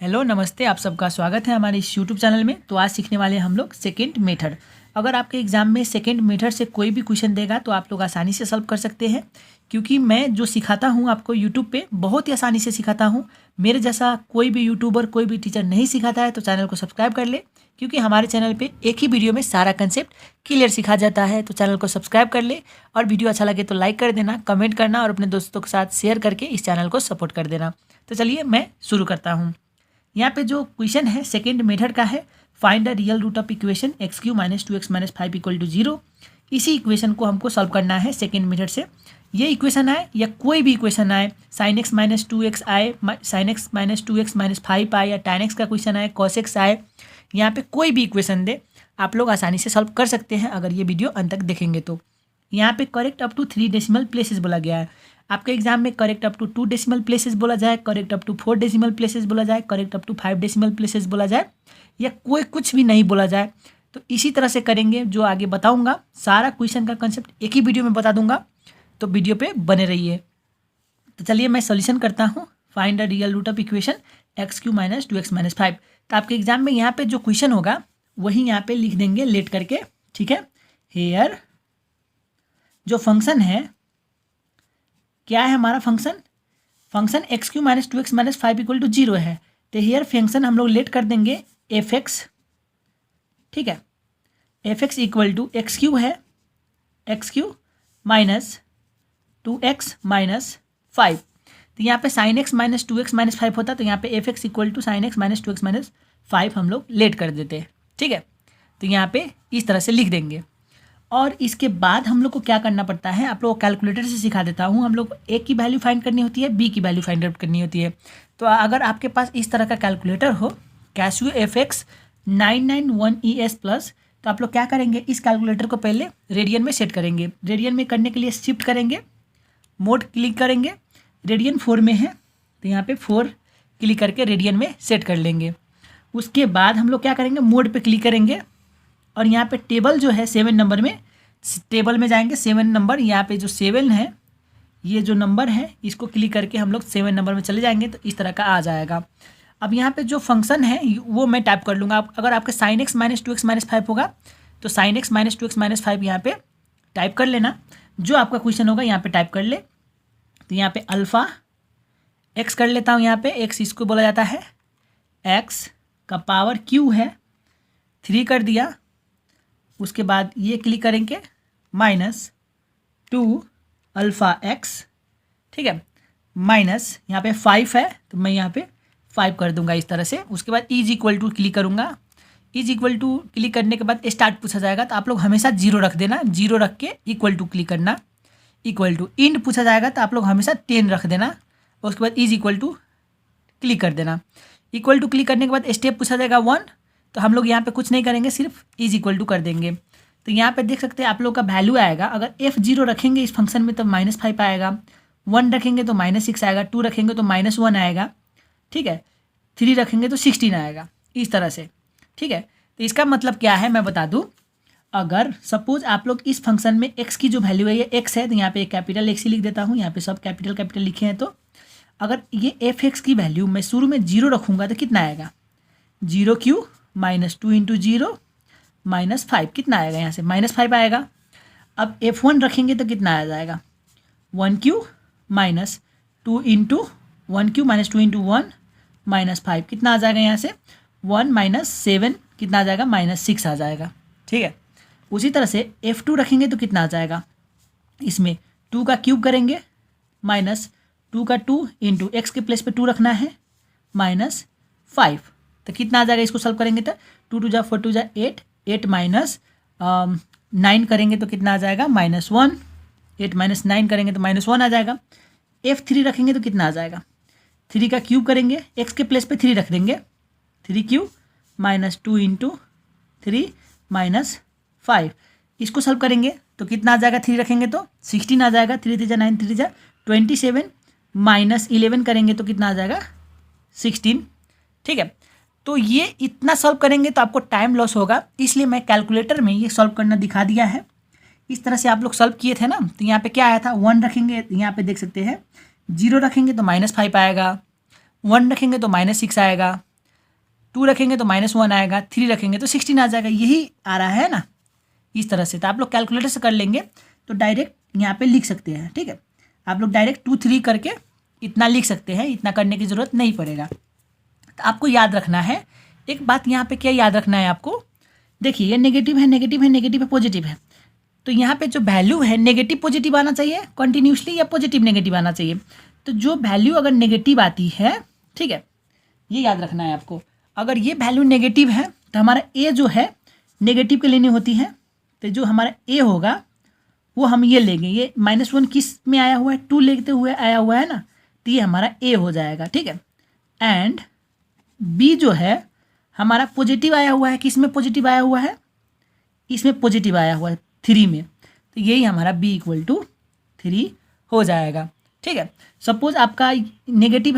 Hello नमस्ते, आप सबका स्वागत है हमारे इस यूट्यूब चैनल में। तो आज सीखने वाले हैं हम लोग सेकेंड मेथड। अगर आपके एग्जाम में सेकेंड मेथड से कोई भी क्वेश्चन देगा तो आप लोग आसानी से सॉल्व कर सकते हैं, क्योंकि मैं जो सिखाता हूँ आपको यूट्यूब पे बहुत ही आसानी से सिखाता हूँ। मेरे जैसा कोई भी यूट्यूबर, कोई भी टीचर नहीं सिखाता है। तो चैनल को सब्सक्राइब कर ले, क्योंकि हमारे चैनल पे एक ही वीडियो में सारा कंसेप्ट क्लियर सिखा जाता है। तो चैनल को सब्सक्राइब कर ले, और वीडियो अच्छा लगे तो लाइक कर देना, कमेंट करना और अपने दोस्तों के साथ शेयर करके इस चैनल को सपोर्ट कर देना। तो चलिए मैं शुरू करता हूँ। यहाँ पे जो क्वेश्चन है सेकेंड मेथड का है, find the real root of equation x cube minus 2x minus 5 equal to 0। इसी इक्वेशन को हमको सॉल्व करना है सेकेंड मेथड से। ये इक्वेशन आए या कोई भी इक्वेशन आए, साइन एक्स माइनस 2x आए, sign x minus 2x minus 5 आए, या tan x का क्वेश्चन आए, cos x आए, यहाँ पे कोई भी इक्वेशन दे आप लोग आसानी से सॉल्व कर सकते हैं अगर ये वीडियो अंत तक देखेंगे तो। यहाँ पे correct up to 3 decimal places बोला गया है। आपके एग्जाम में correct up to 2 decimal places बोला जाए, correct up to 4 decimal places बोला जाए, correct up to 5 decimal places बोला जाए, या कोई कुछ भी नहीं बोला जाए। तो इसी तरह से करेंगे जो आगे बताऊंगा। सारा क्वेश्चन का कंसेप्ट एक ही वीडियो में बता दूंगा, तो वीडियो पे बने रहिए। तो चलिए मैं सॉल्यूशन करता हूँ। Find the real root of equation x cube minus 2x minus 5। तो आपके एग्जाम में यहाँ पे जो क्वेश्चन होगा वही यहाँ पे लिख देंगे लेट करके, ठीक है। हेयर जो फंक्शन है, क्या है हमारा function x cube minus 2x minus 5 equal to 0 है। तो हेयर फंक्शन हम लोग लेट कर देंगे एफ एक्स, ठीक है। F x equal to X cube है, X cube minus 2x minus 5। तो यहाँ पे sign x minus 2x minus 5 होता, तो यहाँ पे f x equal to sine x minus 2x minus 5 हम लोग लेट कर देते हैं, ठीक है। तो यहाँ पे इस तरह से लिख देंगे। और इसके बाद हम लोग को क्या करना पड़ता है, आप लोग को कैलकुलेटर से सिखा देता हूँ। हम लोग ए की वैल्यू फाइंड करनी होती है, बी की वैल्यू फाइंड आउट करनी होती है। तो अगर आपके पास इस तरह का कैलकुलेटर हो, कैसियो FX 991ES प्लस, तो आप लोग क्या करेंगे, इस कैलकुलेटर को पहले रेडियन में सेट करेंगे। रेडियन में करने के लिए शिफ्ट करेंगे, मोड क्लिक करेंगे, रेडियन 4 में है तो यहाँ पे 4 क्लिक करके रेडियन में सेट कर लेंगे। उसके बाद हम लोग क्या करेंगे, मोड पे क्लिक करेंगे, और यहाँ पे टेबल जो है 7 नंबर में, टेबल में जाएंगे 7 नंबर, यहाँ पे जो 7 है, ये जो नंबर है इसको क्लिक करके हम लोग 7 नंबर में चले जाएंगे, तो इस तरह का आ जाएगा। अब यहाँ पे जो फंक्शन है वो मैं टाइप कर लूँगा। अगर आपके sign x minus 2x minus 5 होगा तो sign x minus 2x minus 5 यहाँ पे टाइप कर लेना। जो आपका क्वेश्चन होगा यहाँ पे टाइप कर ले। तो यहाँ पे अल्फ़ा एक्स कर लेता हूँ। यहाँ पे एक्स इसको बोला जाता है, एक्स का पावर क्यू है, 3 कर दिया। उसके बाद ये क्लिक करेंगे माइनस 2 अल्फ़ा एक्स, ठीक है, माइनस यहाँ पे 5 है तो मैं यहाँ पे 5 कर दूंगा इस तरह से। उसके बाद इज इक्वल टू क्लिक करूँगा। इज इक्वल टू क्लिक करने के बाद स्टार्ट पूछा जाएगा, तो आप लोग हमेशा 0 रख देना, 0 रख के इक्वल टू क्लिक करना। इक्वल टू इंड पूछा जाएगा तो आप लोग हमेशा 10 रख देना। और उसके बाद इज इक्वल टू क्लिक कर देना। इक्वल टू क्लिक करने के बाद स्टेप पूछा जाएगा 1, तो हम लोग यहाँ पे कुछ नहीं करेंगे, सिर्फ इज इक्वल टू कर देंगे। तो यहाँ पे देख सकते हैं आप लोग का वैल्यू आएगा। अगर F0 रखेंगे इस फंक्शन में तो -5 आएगा, 1 रखेंगे तो -6 आएगा, 2 रखेंगे तो -1 आएगा, ठीक है, 3 रखेंगे तो 16 आएगा, इस तरह से, ठीक है। तो इसका मतलब क्या है मैं बता दूँ। अगर सपोज आप लोग इस फंक्शन में x की जो वैल्यू है ये x है, तो यहाँ पे कैपिटल X ही लिख देता हूँ। यहाँ पे सब कैपिटल लिखे हैं। तो अगर ये f(x) की वैल्यू मैं शुरू में 0 रखूँगा तो कितना आएगा, 0 क्यू माइनस 2 इंटू 0 माइनस 5, कितना आएगा, यहाँ से -5 आएगा। अब F1 रखेंगे तो कितना आ जाएगा, 1 Q minus 2 into 1 Q minus 2 into 1 minus 5, कितना आ जाएगा, यहाँ से 1 माइनस 7 कितना आ जाएगा, -6 आ जाएगा, ठीक है। उसी तरह से F2 रखेंगे तो कितना आ जाएगा, इसमें 2 का क्यूब करेंगे, माइनस 2 का 2 इंटू एक्स के प्लेस पे 2 रखना है, -5, तो कितना आ जाएगा, इसको सॉल्व करेंगे तो 2 2 जा 4 2 जा 8, 8 माइनस 9 करेंगे तो कितना आ जाएगा, -1, 8 माइनस 9 करेंगे तो -1 आ जाएगा। F3 रखेंगे तो कितना आ जाएगा, 3 का क्यूब करेंगे, एक्स के प्लेस पे 3 रख देंगे, 3 क्यूब माइनस 2 इंटू 3 माइनस 5, इसको सॉल्व करेंगे तो कितना आ जाएगा, 3 रखेंगे तो 16 आ जाएगा, 3 3 जा 9 3 जा 27, माइनस 11 करेंगे तो कितना आ जाएगा, 16, ठीक है। तो ये इतना सॉल्व करेंगे तो आपको टाइम लॉस होगा, इसलिए मैं कैलकुलेटर में ये सॉल्व करना दिखा दिया है। इस तरह से आप लोग सॉल्व किए थे ना, तो यहाँ पे क्या आया था, 1 रखेंगे, यहाँ पे देख सकते हैं 0 रखेंगे तो -5 आएगा, 1 रखेंगे तो -6 आएगा, 2 रखेंगे तो -1 आएगा, 3 रखेंगे तो 16 आ जाएगा, यही आ रहा है ना इस तरह से। तो आप लोग कैलकुलेटर से कर लेंगे तो डायरेक्ट यहाँ पे लिख सकते हैं, ठीक है। आप लोग डायरेक्ट 2 3 करके इतना लिख सकते हैं, इतना करने की ज़रूरत नहीं पड़ेगा। तो आपको याद रखना है एक बात, यहाँ पे क्या याद रखना है आपको, देखिए ये नेगेटिव है, नेगेटिव है, नेगेटिव है, पॉजिटिव है, तो यहाँ पे जो वैल्यू है नेगेटिव पॉजिटिव आना चाहिए कंटिन्यूसली या पॉजिटिव नेगेटिव आना चाहिए। तो जो वैल्यू अगर नेगेटिव आती है, ठीक है, ये याद रखना है आपको, अगर ये वैल्यू नेगेटिव है तो हमारा ए जो है नेगेटिव के लेनी होती है, तो जो हमारा ए होगा वो हम ये लेंगे, ये -1 किस में आया हुआ है, 2 लेते हुए आया हुआ है ना, तो ये हमारा ए हो जाएगा, ठीक है। एंड बी जो है हमारा पॉजिटिव आया हुआ है, किस में पॉजिटिव आया हुआ है, इसमें पॉजिटिव आया हुआ है 3 में, तो यही हमारा b = 3 हो जाएगा, ठीक है। सपोज आपका नेगेटिव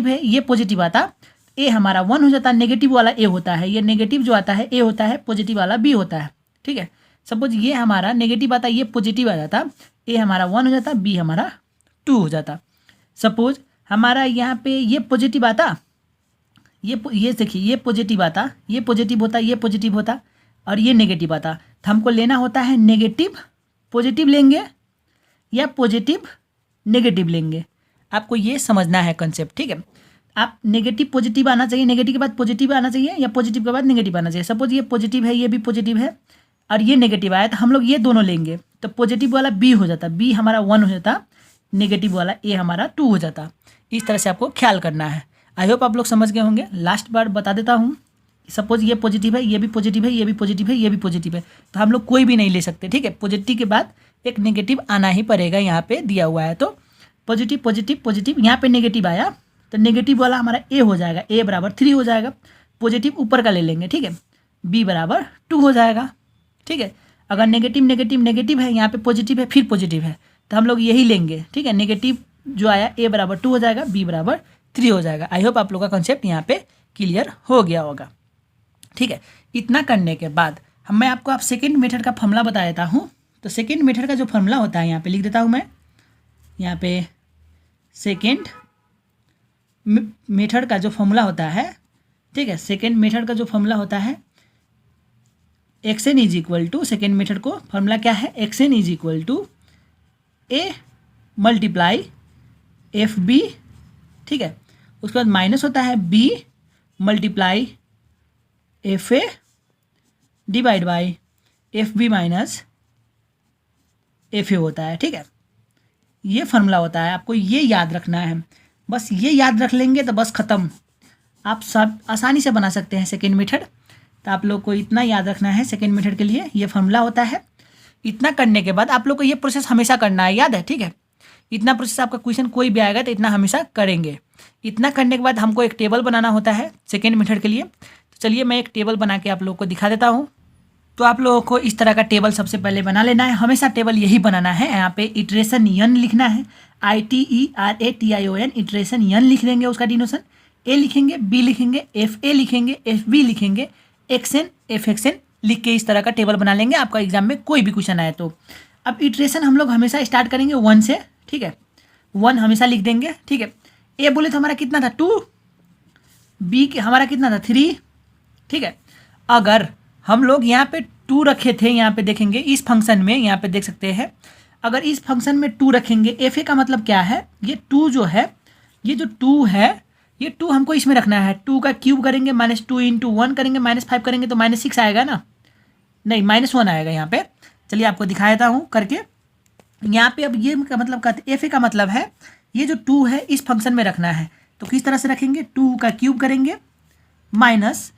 है, ये पॉजिटिव आता, ए हमारा 1 हो जाता, नेगेटिव वाला ए होता है, ये नेगेटिव जो आता है ए होता है, पॉजिटिव वाला बी होता है, ठीक है। सपोज ये हमारा नेगेटिव आता, ये पॉजिटिव आ जाता, ए हमारा 1 हो जाता, बी हमारा 2 हो जाता। सपोज हमारा यहाँ पे ये पॉजिटिव आता, ये देखिए ये पॉजिटिव आता, ये पॉजिटिव होता, ये पॉजिटिव होता और ये नेगेटिव आता, तो हमको लेना होता है नेगेटिव पॉजिटिव लेंगे या पॉजिटिव नेगेटिव लेंगे, आपको ये समझना है कंसेप्ट, ठीक है। आप नेगेटिव पॉजिटिव आना चाहिए, नेगेटिव के बाद पॉजिटिव आना चाहिए या पॉजिटिव के बाद नेगेटिव आना चाहिए। सपोज ये पॉजिटिव है, ये भी पॉजिटिव है और ये नेगेटिव आया, तो हम लोग ये दोनों लेंगे, तो पॉजिटिव वाला बी हो जाता, बी हमारा 1 हो जाता, नेगेटिव वाला ए हमारा 2 हो जाता। इस तरह से आपको ख्याल करना है। आई होप आप लोग समझ गए होंगे। लास्ट बार बता देता हूँ, सपोज ये पॉजिटिव है, ये भी पॉजिटिव है, ये भी पॉजिटिव है, ये भी पॉजिटिव है, तो हम लोग कोई भी नहीं ले सकते, ठीक है। पॉजिटिव के बाद एक नेगेटिव आना ही पड़ेगा, यहाँ पे दिया हुआ है। तो पॉजिटिव पॉजिटिव पॉजिटिव, यहाँ पे नेगेटिव आया तो नेगेटिव वाला हमारा ए हो जाएगा, ए = 3 हो जाएगा, पॉजिटिव ऊपर का ले लेंगे, ठीक है, b = 2 हो जाएगा, ठीक है। अगर नेगेटिव नेगेटिव नेगेटिव है, यहाँ पे पॉजिटिव है फिर पॉजिटिव है, तो हम लोग यही लेंगे, ठीक है। नेगेटिव जो आया a = 2 हो जाएगा, b = 3 हो जाएगा। आई होप आप लोग का कॉन्सेप्ट यहाँ पे क्लियर हो गया होगा, ठीक है। इतना करने के बाद मैं आपको सेकेंड मेथड का फॉर्मूला बता देता हूँ। तो सेकेंड मेथड का जो फॉर्मूला होता है यहाँ पे लिख देता हूँ मैं, यहाँ पे सेकेंड मेथड का जो फॉर्मूला होता है, ठीक है, सेकेंड मेथड का जो फॉर्मूला होता है xn = सेकेंड मेथड को फॉर्मूला क्या है, xn = a × fb, ठीक है। उसके बाद माइनस होता है b × fa divide by fb - fa होता है, ठीक है। ये फार्मूला होता है, आपको ये याद रखना है। बस ये याद रख लेंगे तो बस ख़त्म, आप सब आसानी से बना सकते हैं सेकेंड मेथड। तो आप लोग को इतना याद रखना है सेकेंड मेथड के लिए ये फार्मूला होता है। इतना करने के बाद आप लोग को ये प्रोसेस हमेशा करना है, याद है, ठीक है। इतना प्रोसेस आपका क्वेश्चन कोई भी आएगा तो इतना हमेशा करेंगे। इतना करने के बाद हमको एक टेबल बनाना होता है सेकेंड मेथड के लिए। तो चलिए मैं एक टेबल बना के आप लोगों को दिखा देता हूँ। तो आप लोगों को इस तरह का टेबल सबसे पहले बना लेना है, हमेशा टेबल यही बनाना है। यहाँ पे इटरेशन यन लिखना है, ITERATION, इटरेशन यन लिख देंगे, उसका डिनोशन ए लिखेंगे, बी लिखेंगे, FA लिखेंगे, FB लिखेंगे, XN FXN लिख के इस तरह का टेबल बना लेंगे। आपका एग्जाम में कोई भी क्वेश्चन आए तो अब इटरेशन हम लोग हमेशा स्टार्ट करेंगे 1 से, ठीक है, 1 हमेशा लिख देंगे, ठीक है। ए बोले तो हमारा कितना था 2, बी हमारा कितना था 3, ठीक है। अगर हम लोग यहाँ पे 2 रखे थे, यहाँ पे देखेंगे इस फंक्शन में, यहाँ पे देख सकते हैं, अगर इस फंक्शन में 2 रखेंगे, FA का मतलब क्या है, ये 2 जो है, ये जो 2 है, ये 2 हमको इसमें रखना है। 2 का क्यूब करेंगे, -2 × 1 करेंगे, -5 करेंगे तो -6 आएगा ना, नहीं -1 आएगा यहाँ पे। चलिए आपको दिखा देता हूँ करके। यहाँ पे अब ये का मतलब FA का मतलब है ये जो 2 है इस फंक्शन में रखना है। तो किस तरह से रखेंगे, 2 का क्यूब करेंगे, -2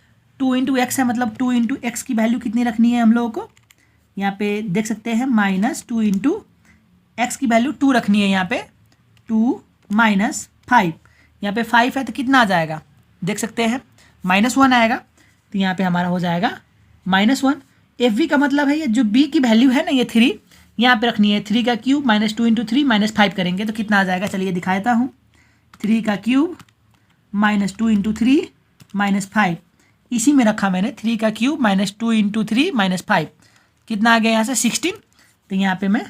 × x है, मतलब 2 × x की वैल्यू कितनी रखनी है हम लोगों को, यहाँ पे देख सकते हैं -2 × x की वैल्यू 2 रखनी है, यहाँ पे 2 - 5, यहाँ पे 5 है तो कितना आ जाएगा, देख सकते हैं -1 आएगा। तो यहाँ पे हमारा हो जाएगा -1। FB का मतलब है ये जो B की वैल्यू है ना, ये 3 यहाँ पे रखनी है, 3 का क्यूब -2 × 3 -5 करेंगे तो कितना आ जाएगा, चलिए दिखा देता हूँ। 3 का क्यूब -2 × 3 -5, इसी में रखा मैंने, 3 का क्यूब -2 × 3 -5, कितना आ गया यहाँ से 16। तो यहाँ पे मैं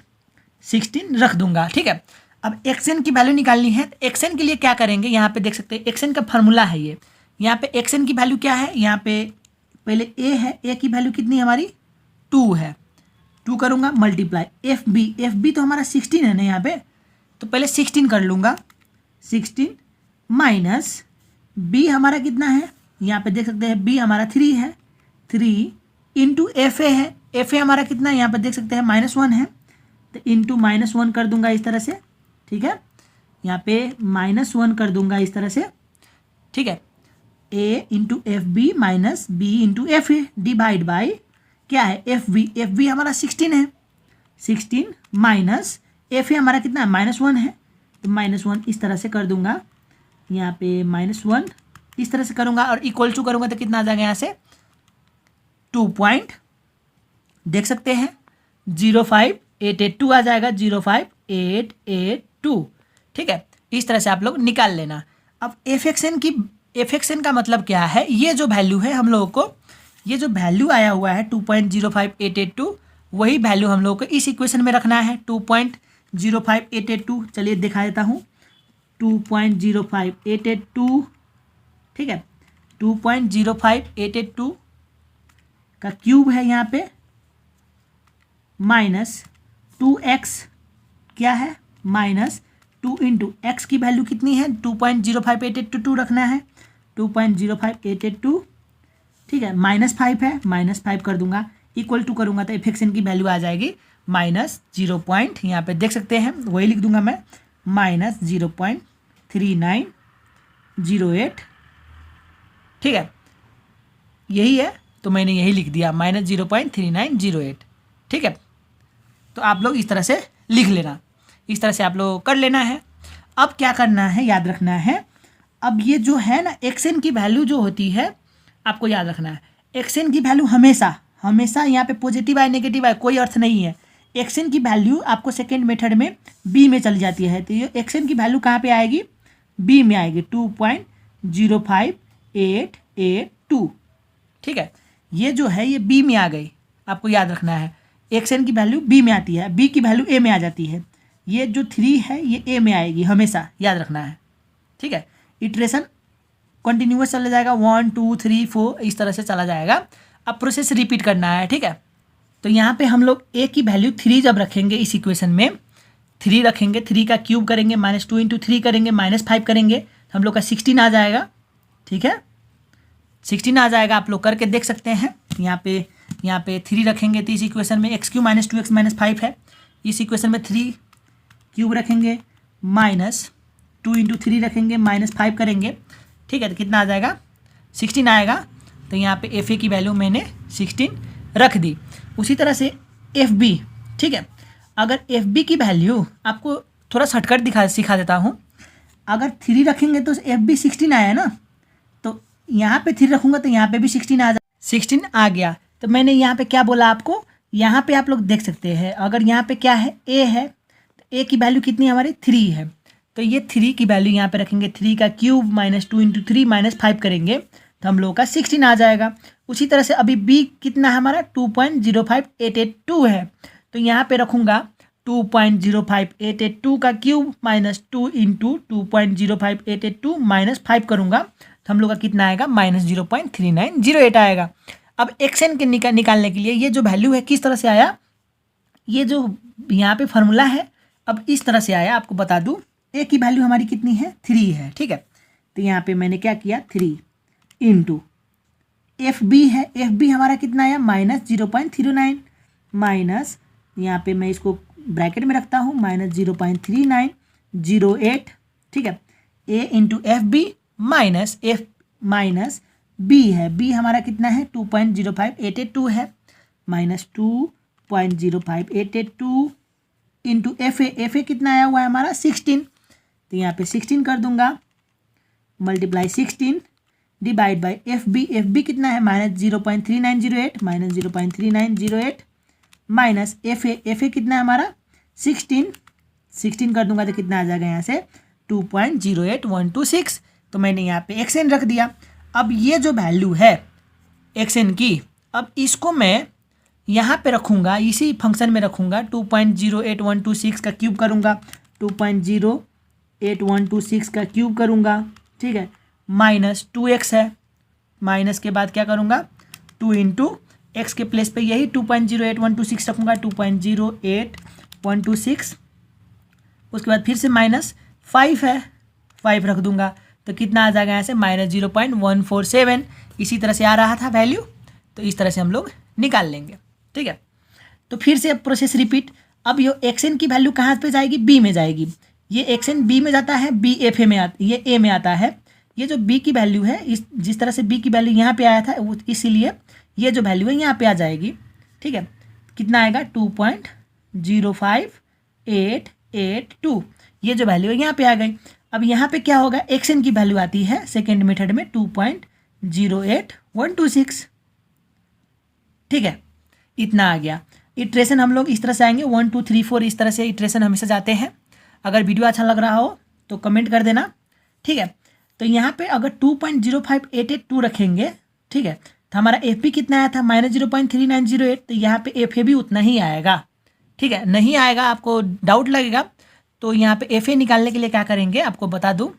16 रख दूंगा, ठीक है। अब XN की वैल्यू निकालनी है, तो XN के लिए क्या करेंगे, यहाँ पे देख सकते हैं XN का फार्मूला है ये, यहाँ पे एक्स एन की वैल्यू क्या है, यहाँ पे पहले ए है, ए की वैल्यू कितनी है हमारी 2 है, 2 करूँगा मल्टीप्लाई एफ बी तो हमारा 16 है ना यहाँ पे, तो पहले 16 कर लूँगा, 16 माइनस बी हमारा कितना है, यहाँ पे देख सकते हैं बी हमारा 3 है, 3 इंटू एफ ए है, एफ ए हमारा कितना है यहाँ पे देख सकते हैं -1 है, तो इंटू -1 कर दूंगा इस तरह से, ठीक है, यहाँ पे -1 कर दूंगा इस तरह से, ठीक है, A into F B minus B into F A divide by क्या है एफ बी हमारा 16 है, 16 माइनस एफ ए हमारा कितना है -1 है, तो -1 इस तरह से कर दूंगा, यहाँ पे -1 इस तरह से करूँगा और इक्वल टू करूँगा तो कितना आ जाएगा यहाँ से 2 पॉइंट देख सकते हैं 05882 आ जाएगा, 05882, ठीक है। इस तरह से आप लोग निकाल लेना। अब एफ एक्स एन का मतलब क्या है, ये जो वैल्यू है हम लोगों को, ये जो वैल्यू आया हुआ है 2.05882 वही वैल्यू हम लोगों को इस इक्वेशन में रखना है 2.05882। चलिए दिखा देता हूँ 2.05882, ठीक है, 2.05882 का क्यूब है यहाँ पे माइनस 2x क्या है माइनस 2 इंटू एक्स की वैल्यू कितनी है 2.05882 रखना है 2.05882, ठीक है, -5 है, -5 कर दूंगा, इक्वल टू करूंगा तो एफ की वैल्यू आ जाएगी -0. यहाँ पे देख सकते हैं वही लिख दूंगा मैं -0.3908, ठीक है, यही है तो मैंने यही लिख दिया -0.3908, ठीक है। तो आप लोग इस तरह से लिख लेना, इस तरह से आप लोग कर लेना है। अब क्या करना है याद रखना है, अब ये जो है ना एक्स एन की वैल्यू जो होती है आपको याद रखना है, एक्स एन की वैल्यू हमेशा यहाँ पे पॉजिटिव आए नेगेटिव आए कोई अर्थ नहीं है, एक्स एन की वैल्यू आपको सेकेंड मेथड में बी में चली जाती है, तो ये एक्स एन की वैल्यू कहाँ पे आएगी बी में आएगी 2.05882, ठीक है, ये जो है ये बी में आ गई, आपको याद रखना है एक्स एन की वैल्यू बी में आती है, बी की वैल्यू ए में आ जाती है, ये जो 3 है ये ए में आएगी हमेशा, याद रखना है, ठीक है। इटरेशन कंटिन्यूअस चला जाएगा 1 2 3 4 इस तरह से चला जाएगा, अब प्रोसेस रिपीट करना है, ठीक है। तो यहाँ पे हम लोग ए की वैल्यू 3 जब रखेंगे इस इक्वेशन में 3 रखेंगे, 3 का क्यूब करेंगे -2 इंटू 3 करेंगे -5 करेंगे तो हम लोग का 16 आ जाएगा, ठीक है, 16 आ जाएगा, आप लोग करके देख सकते हैं। यहाँ पे 3 रखेंगे तो इस इक्वेशन में x³ -2x -5 है, इस इक्वेशन में 3 क्यूब रखेंगे -2 इंटू 3 रखेंगे -5 करेंगे, ठीक है, तो कितना आ जाएगा 16 आएगा। तो यहाँ पे एफ ए की वैल्यू मैंने 16 रख दी। उसी तरह से एफ बी, ठीक है, अगर एफ बी की वैल्यू आपको थोड़ा शॉर्टकट सिखा देता हूँ, अगर 3 रखेंगे तो एफ बी 16 आया ना, तो यहाँ पे 3 रखूँगा तो यहाँ पे भी 16 आ 16 आ गया। तो मैंने यहाँ पे क्या बोला आपको, यहाँ पे आप लोग देख सकते हैं अगर यहाँ पे क्या है ए है तो ए की वैल्यू कितनी हमारी 3 है, तो ये 3 की वैल्यू यहाँ पे रखेंगे, 3 का क्यूब -2 इंटू 3 -5 करेंगे तो हम लोगों का 16 आ जाएगा। उसी तरह से अभी बी कितना है हमारा 2.05882 है, तो यहाँ पे रखूँगा 2.05882 का क्यूब -2 इंटू 2.05882 -5 करूँगा तो हम लोग का कितना आएगा -0.3908 आएगा। अब एक्स एन के निकालने के लिए ये जो वैल्यू है किस तरह से आया, ये जो यहाँ पे फार्मूला है अब इस तरह से आया, आपको बता दूँ ए की वैल्यू हमारी कितनी है 3 है, ठीक है, तो यहाँ पे मैंने क्या किया 3 इंटू एफ बी है, एफ बी हमारा कितना आया -0.09 माइनस यहाँ पे मैं इसको ब्रैकेट में रखता हूँ -0.3908, ठीक है, A into F B minus F minus B है, बी हमारा कितना है 2.05882 है -2.05882 इंटू एफ ए कितना आया हुआ है हमारा 16, तो यहाँ पे 16 कर दूंगा multiply 16 divide by f b कितना है -0.3908 -0.3908 माइनस एफ ए कितना है हमारा 16 कर दूंगा तो कितना आ जाएगा यहाँ से 2.08126, तो मैंने यहाँ पे एक्स एन रख दिया। अब ये जो वैल्यू है एक्स एन की, अब इसको मैं यहाँ पे रखूँगा, इसी फंक्शन में रखूँगा 2.08126 का क्यूब करूँगा 2.08126 का क्यूब करूँगा, ठीक है, माइनस 2x है, माइनस के बाद क्या करूँगा 2 इंटू एक्स के प्लेस पे यही 2.08126 रखूँगा, 2.08126, उसके बाद फिर से माइनस 5 है, 5 रख दूंगा, तो कितना आ जाएगा यहाँ से -0.147। इसी तरह से आ रहा था वैल्यू, तो इस तरह से हम लोग निकाल लेंगे। ठीक है, तो फिर से प्रोसेस रिपीट। अब ये एक्सएन की वैल्यू कहाँ पे जाएगी, बी में जाएगी। ये एक्सएन बी में जाता है, बी एफ ए में ये ए में आता है। ये जो बी की वैल्यू है, इस जिस तरह से बी की वैल्यू यहाँ पे आया था, इसीलिए ये जो वैल्यू है यहाँ पे आ जाएगी। ठीक है, कितना आएगा 2.05882, ये जो वैल्यू है यहाँ पे आ गई। अब यहाँ पे क्या होगा, एक्सएन की वैल्यू आती है सेकेंड मेथड में 2.08126। ठीक है, इतना आ गया। इटरेशन हम लोग इस तरह से आएंगे 1 2 3 4, इस तरह से इटरेशन हमेशा जाते हैं। अगर वीडियो अच्छा लग रहा हो तो कमेंट कर देना। ठीक है, तो यहाँ पे अगर 2.05882 रखेंगे, ठीक है, तो हमारा एफ बी कितना आया था -0.3908, तो यहाँ पे एफ ए भी उतना ही आएगा। ठीक है, नहीं आएगा, आपको डाउट लगेगा, तो यहाँ पे एफ ए निकालने के लिए क्या करेंगे आपको बता दूँ,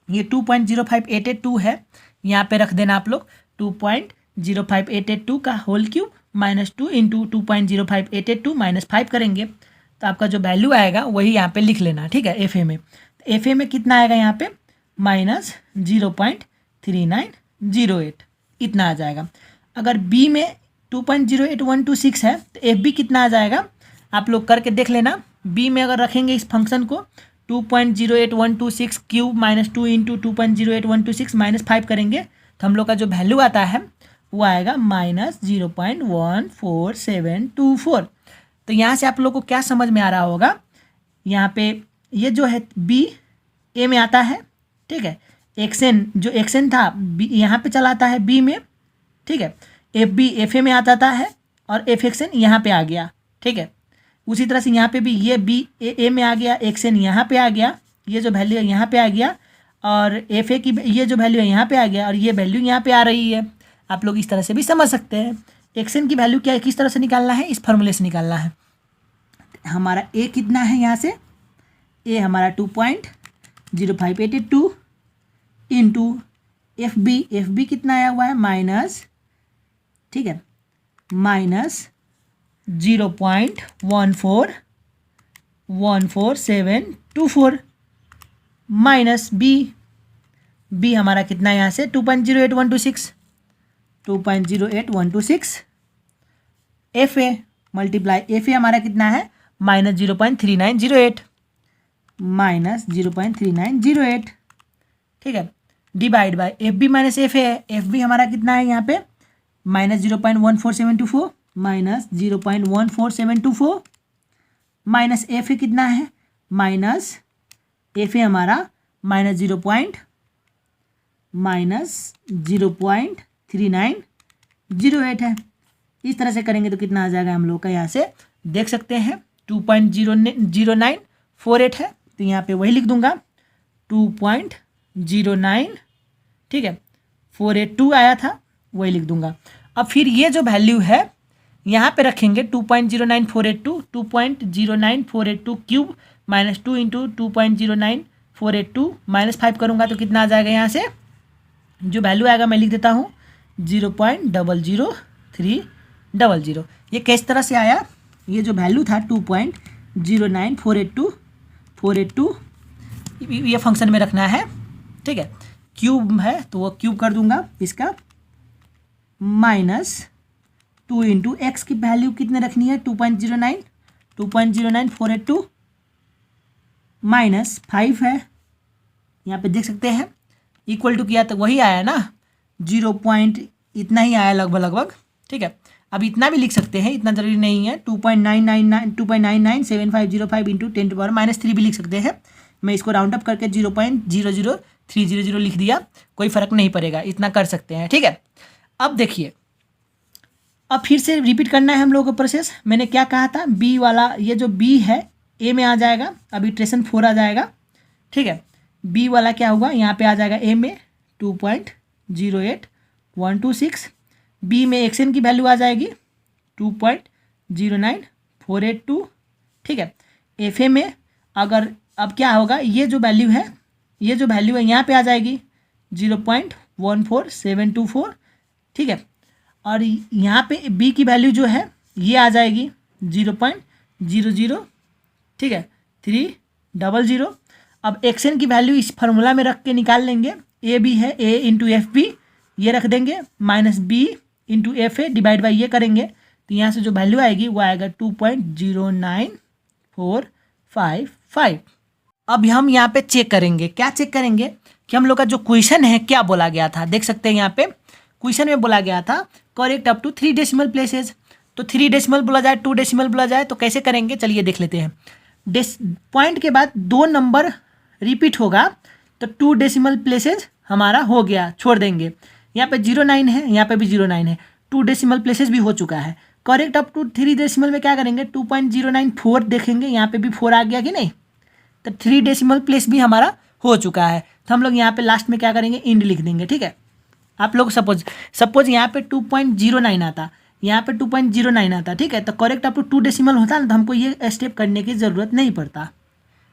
ये 2.05882 है, यहाँ पे रख देना आप लोग 2.05882 का होल क्यूब -2 इंटू 2.05882 -5 करेंगे, तो आपका जो वैल्यू आएगा वही यहाँ पे लिख लेना। ठीक है, एफ ए में, तो एफ ए में कितना आएगा यहाँ पे -0.3908, इतना आ जाएगा। अगर बी में 2.08126 है, तो एफ बी कितना आ जाएगा आप लोग करके देख लेना। बी में अगर रखेंगे इस फंक्शन को 2.08126 क्यूब -2 इंटू 2.08126 -5 करेंगे, तो हम लोग का जो वैल्यू आता है वो आएगा -0.14724। तो यहाँ से आप लोग को क्या समझ में आ रहा होगा, यहाँ पे ये जो है बी ए में आता है। ठीक है, एक्सएन जो एक्सएन था बी यहाँ पे चला आता है बी में। ठीक है, एफ बी एफ ए में आता है, और एफ एक्सएन यहाँ पे आ गया। ठीक है, उसी तरह से यहाँ पे भी ये बी ए में आ गया, एक्सएन यहाँ पे आ गया, ये जो वैल्यू है यहाँ पे आ गया, और एफ ए की ये जो वैल्यू है यहाँ पे आ गया, और ये वैल्यू यहाँ पे आ रही है। आप लोग इस तरह से भी समझ सकते हैं। एक्सएन की वैल्यू क्या किस तरह से निकालना है, इस फॉर्मूले से निकालना है। हमारा ए कितना है यहाँ से, ए हमारा 2.0582 इंटू एफ बी कितना आया हुआ है माइनस, ठीक है, -0.14724 माइनस बी हमारा कितना है यहाँ से 2.08126 F A multiply F A हमारा कितना है -0.3908 ठीक है, divide by F B minus F A है। एफ बी हमारा कितना है यहाँ पे -0.14724 -0.14724 माइनस एफ ए कितना है माइनस एफ ए हमारा -0.3908 है। इस तरह से करेंगे तो कितना आ जाएगा हम लोग का, यहाँ से देख सकते हैं 2.00948 है, तो यहाँ पे वही लिख दूंगा 2.09, ठीक है, 482 आया था, वही लिख दूंगा। अब फिर ये जो वैल्यू है यहाँ पे रखेंगे 2.09482 2.09482 क्यूब -2 इंटू 2.09482 -5 करूँगा तो कितना आ जाएगा, यहाँ से जो वैल्यू आएगा मैं लिख देता हूँ 0.00300। ये किस तरह से आया, ये जो वैल्यू था 2.09482 ये फंक्शन में रखना है। ठीक है, क्यूब है तो वो क्यूब कर दूंगा इसका, -2 इंटू एक्स की वैल्यू कितने रखनी है 2.09482 -5 है, यहाँ पे देख सकते हैं इक्वल टू किया तो वही आया ना, 0. इतना ही आया लगभग। ठीक है, अब इतना भी लिख सकते हैं, इतना जरूरी नहीं है, 2.997505 इंटू 10⁻³ भी लिख सकते हैं। मैं इसको राउंड अप करके 0.00300 लिख दिया, कोई फ़र्क नहीं पड़ेगा, इतना कर सकते हैं। ठीक है, अब देखिए, अब फिर से रिपीट करना है हम लोगों को प्रोसेस। मैंने क्या कहा था, बी वाला ये जो बी है ए में आ जाएगा, अब इटरेशन 4 आ जाएगा। ठीक है, बी वाला क्या होगा, यहाँ पे आ जाएगा ए में 2.08126, बी में एक्सएन की वैल्यू आ जाएगी 2.09482। ठीक है, एफ ए में अगर अब क्या होगा, ये जो वैल्यू है यहाँ पे आ जाएगी, 0.14724, ठीक है। और यहाँ पे b की वैल्यू जो है ये आ जाएगी 0.00, ठीक है, 300। अब xn की वैल्यू इस फार्मूला में रख के निकाल लेंगे। ए बी है, a इंटू एफ बी ये रख देंगे, minus b into F A divide by ये करेंगे, तो यहाँ से जो वैल्यू आएगी वो आएगा 2.09455। अब हम यहाँ पे चेक करेंगे, क्या चेक करेंगे कि हम लोग का जो क्वेश्चन है क्या बोला गया था। देख सकते हैं यहाँ पे क्वेश्चन में बोला गया था correct up to 3 decimal places. तो 3 डेसिमल बोला जाए, 2 डेसिमल बोला जाए, तो कैसे करेंगे चलिए देख लेते हैं। पॉइंट के बाद 2 नंबर रिपीट होगा तो 2 डेसिमल प्लेसेस हमारा हो गया, छोड़ देंगे। यहाँ पे 09 है, यहाँ पे भी 09 है, 2 डेसिमल प्लेसेस भी हो चुका है। करेक्ट अप टू 3 डेसिमल में क्या करेंगे, 2.094 देखेंगे, यहाँ पे भी 4 आ गया कि नहीं, तो 3 डेसिमल प्लेस भी हमारा हो चुका है। तो हम लोग यहाँ पे लास्ट में क्या करेंगे, इंड लिख देंगे, ठीक है। आप लोग सपोज यहाँ पे 2.09 आता, यहाँ पे 2.09 आता, ठीक है, तो करेक्ट अप टू 2 डेसिमल होता ना तो हमको ये स्टेप करने की ज़रूरत नहीं पड़ता,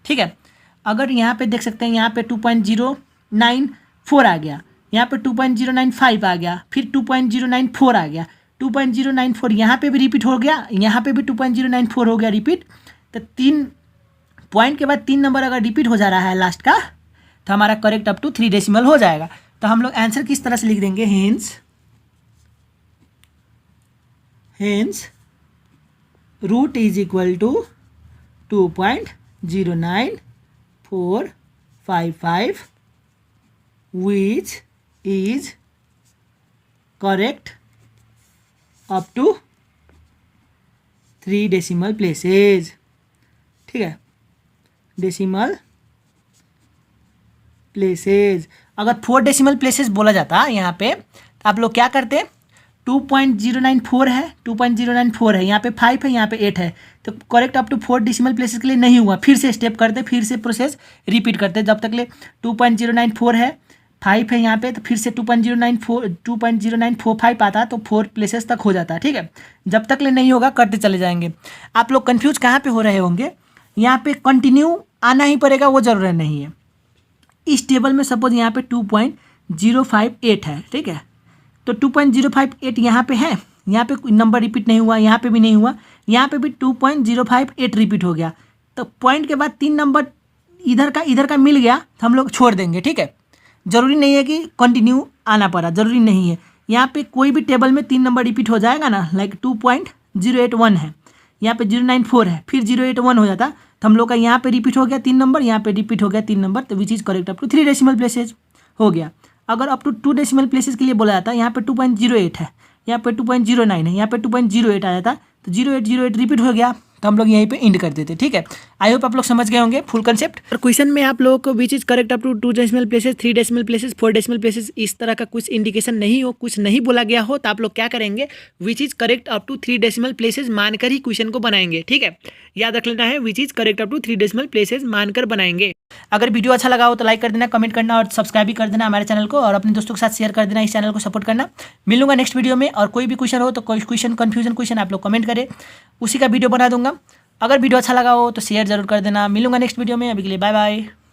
ठीक है। अगर यहाँ पे देख सकते हैं यहाँ पे 2.094 आ गया, यहाँ पे 2.095 आ गया, फिर 2.094 आ गया, 2.094 यहाँ पे भी रिपीट हो गया, यहाँ पे भी 2.094 हो गया रिपीट। तो 3 पॉइंट के बाद 3 नंबर अगर रिपीट हो जा रहा है लास्ट का तो हमारा करेक्ट अप टू 3 डेसिमल हो जाएगा। तो हम लोग आंसर किस तरह से लिख देंगे, hence root is equal to 2.09455 which is correct up to 3 decimal places, ठीक है, डेसिमल प्लेसेस। अगर 4 डेसिमल प्लेसेस बोला जाता यहाँ पे तो आप लोग क्या करते, 2.094 है, 2.094 है, यहाँ पे 5 है, यहाँ पे 8 है, तो correct up to 4 decimal places के लिए नहीं हुआ, फिर से स्टेप करते, फिर से प्रोसेस रिपीट करते, जब तक ले 2.094 है, 5 है यहाँ पे, तो फिर से 2.09445 आता तो 4 प्लेसेस तक हो जाता, ठीक है। जब तक ले नहीं होगा करते चले जाएंगे। आप लोग कन्फ्यूज कहाँ पे हो रहे होंगे, यहाँ पे कंटिन्यू आना ही पड़ेगा वो ज़रूरत नहीं है। इस टेबल में सपोज यहाँ पे 2.058 है, ठीक है, तो 2.058 यहाँ पे है, यहाँ पे नंबर रिपीट नहीं हुआ, यहाँ पे भी नहीं हुआ, यहाँ पे भी 2.058 रिपीट हो गया। तो पॉइंट के बाद 3 नंबर इधर का मिल गया तो हम लोग छोड़ देंगे, ठीक है। ज़रूरी नहीं है कि कंटिन्यू आना पड़ा, ज़रूरी नहीं है। यहाँ पे कोई भी टेबल में 3 नंबर रिपीट हो जाएगा ना, लाइक 2.081 है, यहाँ पे 094 है, फिर 081 हो जाता, तो हम लोग का यहाँ पे रिपीट हो गया 3 नंबर, यहाँ पे रिपीट हो गया 3 नंबर, तो which is correct up to 3 decimal places हो गया। अगर अप टू 2 डेसिमल प्लेसेस के लिए बोला जाता है, यहाँ पे 2.08 है, यहाँ पे 2.09 है, यहाँ पे 2.08 आ जाता, तो 0808 रिपीट हो गया, तो हम लोग यहीं पे इंड कर देते, ठीक है। आई होप आप लोग समझ गए होंगे फुल कंसेप्ट। और क्वेश्चन में आप लोगों को which is correct up to 2 decimal places, 3 decimal places, 4 decimal places, इस तरह का कुछ इंडिकेशन नहीं हो, कुछ नहीं बोला गया हो, तो आप लोग क्या करेंगे, which is correct up to 3 decimal places मानकर ही क्वेश्चन को बनाएंगे, ठीक है। याद रख लेना है, which is correct up to 3 decimal places मानकर बनाएंगे। अगर वीडियो अच्छा लगा हो तो लाइक कर देना, कमेंट करना और सब्सक्राइब भी कर देना हमारे चैनल को, और अपने दोस्तों के साथ शेयर कर देना, इस चैनल को सपोर्ट करना। मिलूंगा नेक्स्ट वीडियो में, और कोई भी क्वेश्चन हो तो कोई क्वेश्चन कन्फ्यूजन क्वेश्चन आप लोग कमेंट करें, उसी का वीडियो बना दूंगा। अगर वीडियो अच्छा लगा हो तो शेयर जरूर कर देना। मिलूंगा नेक्स्ट वीडियो में, अभी के लिए बाय बाय।